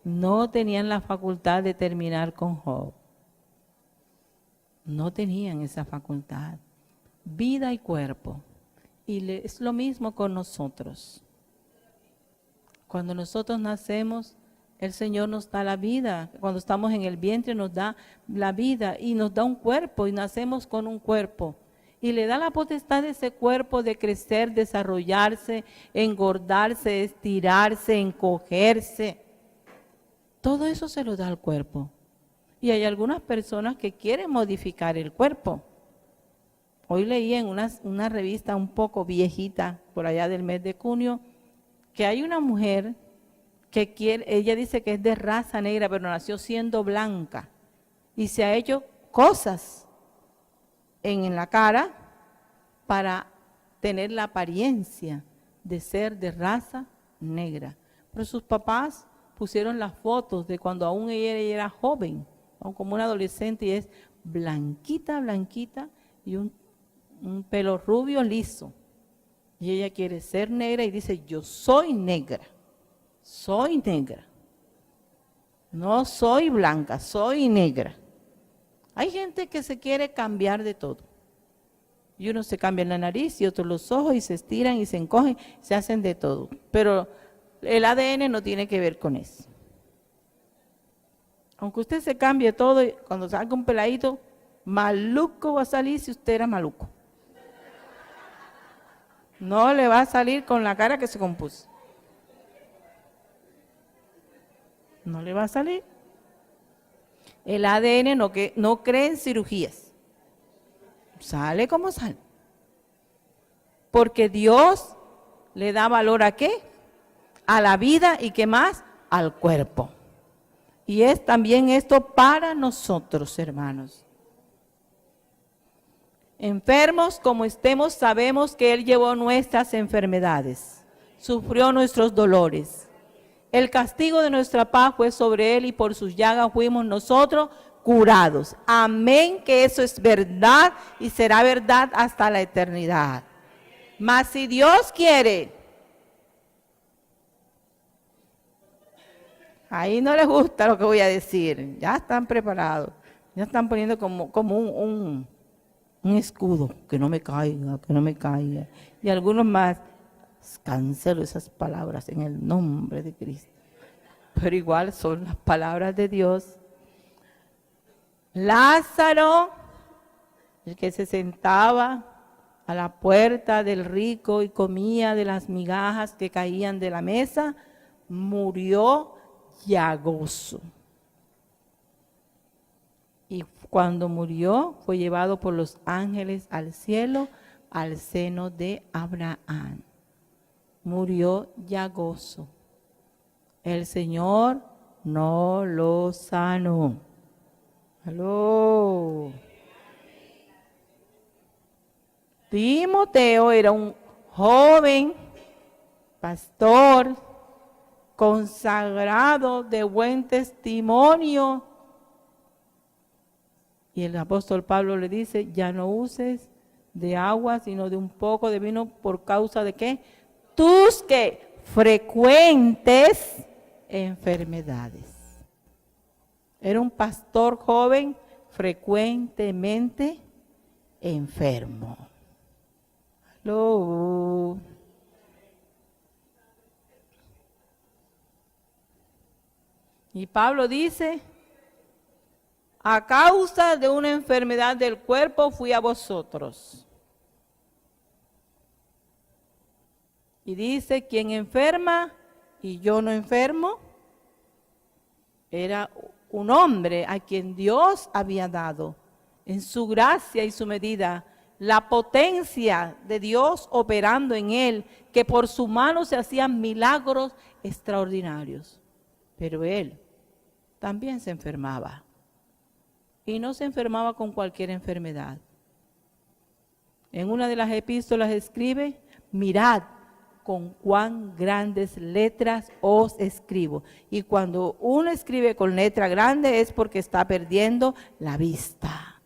No tenían la facultad de terminar con Job. No tenían esa facultad. Vida y cuerpo. Y es lo mismo con nosotros. Cuando nosotros nacemos, el Señor nos da la vida. Cuando estamos en el vientre nos da la vida y nos da un cuerpo y nacemos con un cuerpo. Y le da la potestad de ese cuerpo de crecer, desarrollarse, engordarse, estirarse, encogerse. Todo eso se lo da al cuerpo. Y hay algunas personas que quieren modificar el cuerpo. Hoy leí en una revista un poco viejita, por allá del mes de junio, que hay una mujer que quiere, ella dice que es de raza negra, pero nació siendo blanca. Y se ha hecho cosas en la cara para tener la apariencia de ser de raza negra. Pero sus papás pusieron las fotos de cuando aún ella era joven, como una adolescente, y es blanquita, blanquita, y un pelo rubio liso. Y ella quiere ser negra y dice, yo soy negra, soy negra. No soy blanca, soy negra. Hay gente que se quiere cambiar de todo. Y uno se cambia la nariz y otros los ojos y se estiran y se encogen, se hacen de todo. Pero el ADN no tiene que ver con eso. Aunque usted se cambie todo, cuando salga un peladito, maluco va a salir si usted era maluco. No le va a salir con la cara que se compuso. No le va a salir. El ADN no cree en cirugías. Sale como sale. Porque Dios le da valor ¿a qué? A la vida y ¿qué más? Al cuerpo. Y es también esto para nosotros, hermanos. Enfermos como estemos, sabemos que Él llevó nuestras enfermedades, sufrió nuestros dolores. El castigo de nuestra paz fue sobre Él y por sus llagas fuimos nosotros curados. Amén, que eso es verdad y será verdad hasta la eternidad. Mas si Dios quiere, ahí no les gusta lo que voy a decir, ya están preparados, ya están poniendo como un escudo, que no me caiga, que no me caiga. Y algunos más, cancelo esas palabras en el nombre de Cristo. Pero igual son las palabras de Dios. Lázaro, el que se sentaba a la puerta del rico y comía de las migajas que caían de la mesa, murió llagoso. Y cuando murió, fue llevado por los ángeles al cielo, al seno de Abraham. Murió llagoso. El Señor no lo sanó. Aló. Timoteo era un joven pastor consagrado de buen testimonio. Y el apóstol Pablo le dice, ya no uses de agua, sino de un poco de vino, ¿por causa de qué? Tus que frecuentes enfermedades. Era un pastor joven frecuentemente enfermo. Aló. Y Pablo dice, a causa de una enfermedad del cuerpo fui a vosotros. Y dice, quien enferma y yo no enfermo, era un hombre a quien Dios había dado en su gracia y su medida la potencia de Dios operando en él, que por su mano se hacían milagros extraordinarios. Pero él también se enfermaba. Y no se enfermaba con cualquier enfermedad. En una de las epístolas escribe, mirad con cuán grandes letras os escribo. Y cuando uno escribe con letra grande es porque está perdiendo la vista.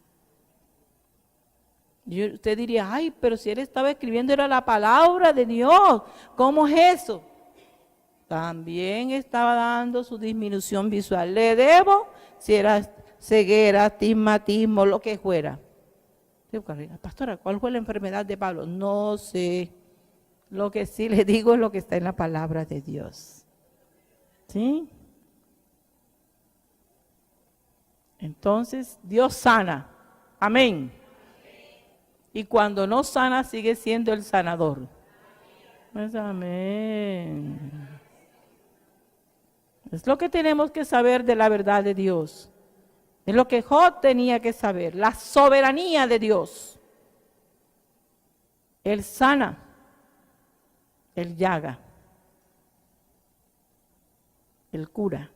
Y usted diría, ay, pero si él estaba escribiendo era la palabra de Dios. ¿Cómo es eso? También estaba dando su disminución visual. Le debo, si era ceguera, astigmatismo, lo que fuera. Pastora, ¿cuál fue la enfermedad de Pablo? No sé. Lo que sí le digo es lo que está en la palabra de Dios. ¿Sí? Entonces, Dios sana. Amén. Y cuando no sana, sigue siendo el sanador. Pues, amén. Es lo que tenemos que saber de la verdad de Dios. Es lo que Job tenía que saber, la soberanía de Dios. Él sana, Él llaga, Él cura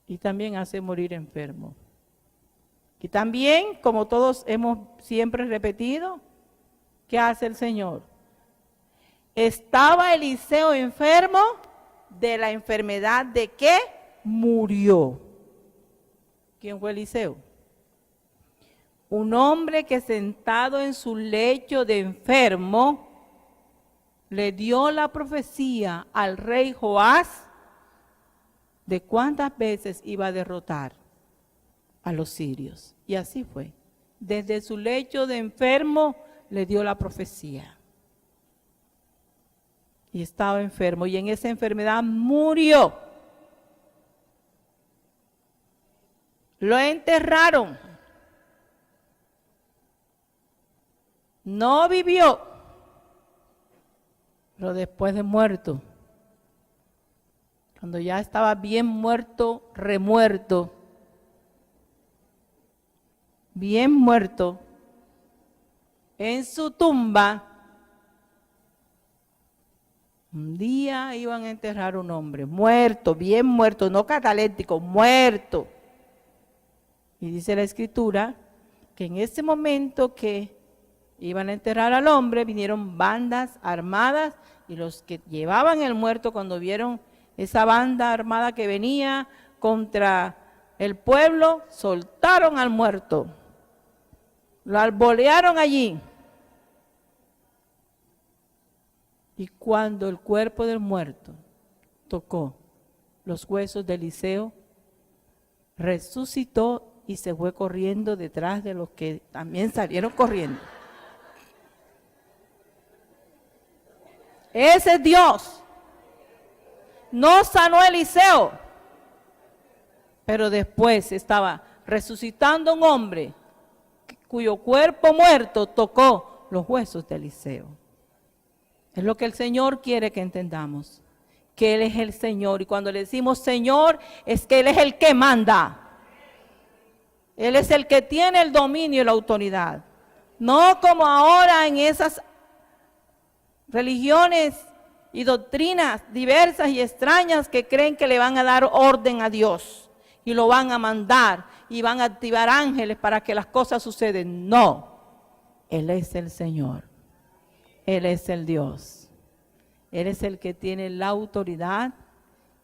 y también hace morir enfermo. Y también, como todos hemos siempre repetido, ¿qué hace el Señor? Estaba Eliseo enfermo de la enfermedad de que murió. ¿Quién fue Eliseo? Un hombre que sentado en su lecho de enfermo le dio la profecía al rey Joás de cuántas veces iba a derrotar a los sirios. Y así fue. Desde su lecho de enfermo le dio la profecía. Y estaba enfermo y en esa enfermedad murió. Lo enterraron. No vivió. Pero después de muerto, cuando ya estaba bien muerto, remuerto, bien muerto, en su tumba, un día iban a enterrar a un hombre, muerto, bien muerto, no cataléptico, muerto. Y dice la Escritura que en ese momento que iban a enterrar al hombre, vinieron bandas armadas y los que llevaban el muerto, cuando vieron esa banda armada que venía contra el pueblo, soltaron al muerto, lo arbolearon allí. Y cuando el cuerpo del muerto tocó los huesos de Eliseo, resucitó y se fue corriendo detrás de los que también salieron corriendo. Ese es Dios. No sanó a Eliseo, pero después estaba resucitando un hombre cuyo cuerpo muerto tocó los huesos de Eliseo. Es lo que el Señor quiere que entendamos, que Él es el Señor. Y cuando le decimos Señor, es que Él es el que manda. Él es el que tiene el dominio y la autoridad. No como ahora en esas religiones y doctrinas diversas y extrañas que creen que le van a dar orden a Dios y lo van a mandar y van a activar ángeles para que las cosas sucedan. No, Él es el Señor, Él es el Dios, Él es el que tiene la autoridad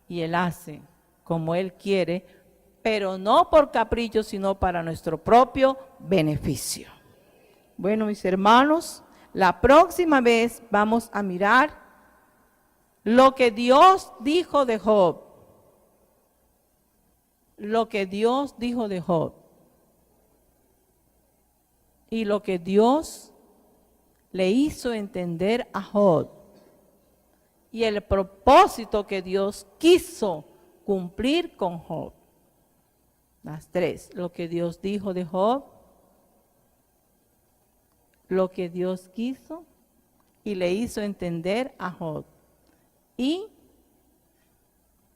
y Él hace como Él quiere, pero no por capricho, sino para nuestro propio beneficio. Bueno, mis hermanos, la próxima vez vamos a mirar lo que Dios dijo de Job. Lo que Dios dijo de Job. Y lo que Dios le hizo entender a Job. Y el propósito que Dios quiso cumplir con Job. Las tres. Lo que Dios dijo de Job. Lo que Dios quiso y le hizo entender a Job. Y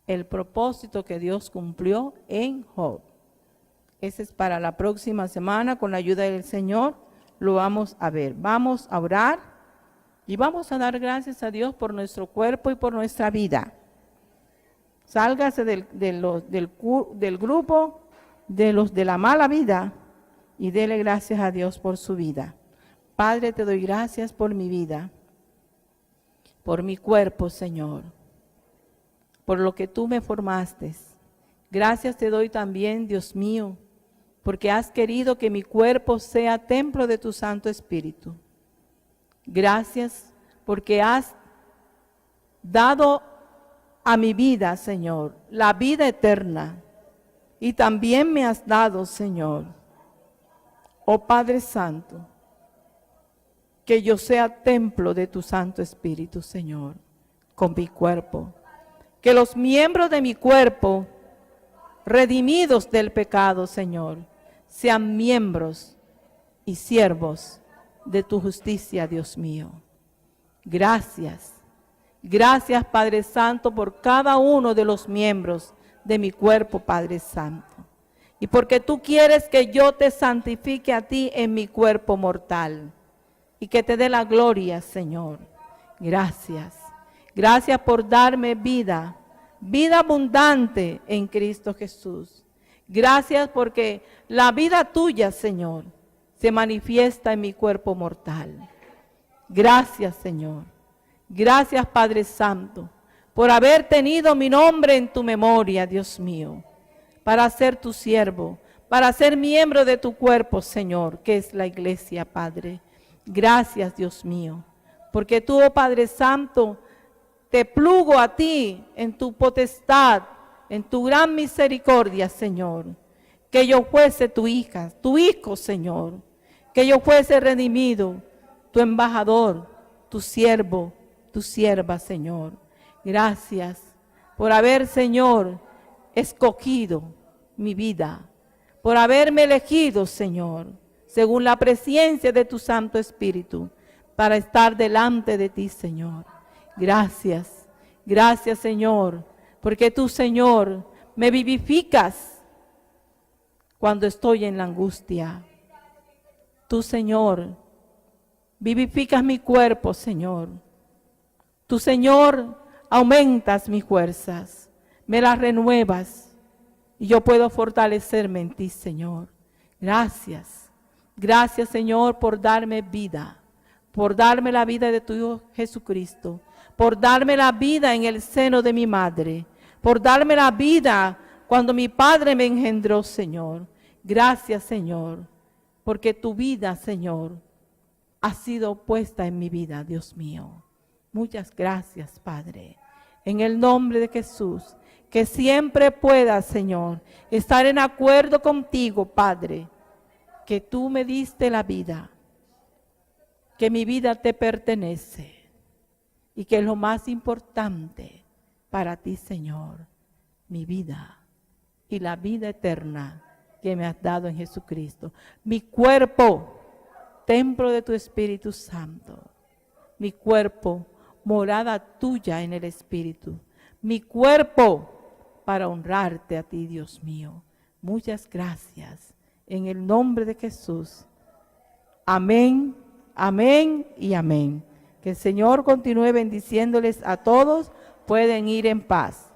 el propósito que Dios cumplió en Job. Ese es para la próxima semana, con la ayuda del Señor, lo vamos a ver. Vamos a orar y vamos a dar gracias a Dios por nuestro cuerpo y por nuestra vida. Sálgase del grupo de los de la mala vida y dele gracias a Dios por su vida. Padre, te doy gracias por mi vida, por mi cuerpo, Señor, por lo que tú me formaste. Gracias te doy también, Dios mío, porque has querido que mi cuerpo sea templo de tu Santo Espíritu. Gracias porque has dado a mi vida, Señor, la vida eterna. Y también me has dado, Señor, oh Padre Santo, que yo sea templo de tu Santo Espíritu, Señor, con mi cuerpo. Que los miembros de mi cuerpo, redimidos del pecado, Señor, sean miembros y siervos de tu justicia, Dios mío. Gracias. Gracias, Padre Santo, por cada uno de los miembros de mi cuerpo, Padre Santo. Y porque tú quieres que yo te santifique a ti en mi cuerpo mortal. Y que te dé la gloria, Señor. Gracias. Gracias por darme vida, vida abundante en Cristo Jesús. Gracias porque la vida tuya, Señor, se manifiesta en mi cuerpo mortal. Gracias, Señor. Gracias, Padre Santo, por haber tenido mi nombre en tu memoria, Dios mío, para ser tu siervo, para ser miembro de tu cuerpo, Señor, que es la iglesia, Padre. Gracias, Dios mío, porque tú, oh Padre Santo, te plugo a ti en tu potestad, en tu gran misericordia, Señor, que yo fuese tu hija, tu hijo, Señor, que yo fuese redimido, tu embajador, tu siervo, tu sierva, Señor. Gracias por haber, Señor, escogido mi vida, por haberme elegido, Señor, según la presencia de tu Santo Espíritu, para estar delante de ti, Señor. Gracias, gracias, Señor, porque tú, Señor, me vivificas cuando estoy en la angustia. Tú, Señor, vivificas mi cuerpo, Señor. Tú, Señor, aumentas mis fuerzas, me las renuevas y yo puedo fortalecerme en ti, Señor. Gracias. Gracias, Señor, por darme vida, por darme la vida de tu Hijo Jesucristo, por darme la vida en el seno de mi madre, por darme la vida cuando mi Padre me engendró, Señor. Gracias, Señor, porque tu vida, Señor, ha sido puesta en mi vida, Dios mío. Muchas gracias, Padre. En el nombre de Jesús, que siempre pueda, Señor, estar en acuerdo contigo, Padre, que tú me diste la vida, que mi vida te pertenece y que es lo más importante para ti, Señor, mi vida y la vida eterna que me has dado en Jesucristo. Mi cuerpo, templo de tu Espíritu Santo. Mi cuerpo, morada tuya en el Espíritu. Mi cuerpo, para honrarte a ti, Dios mío. Muchas gracias. En el nombre de Jesús. Amén, amén y amén. Que el Señor continúe bendiciéndoles a todos. Pueden ir en paz.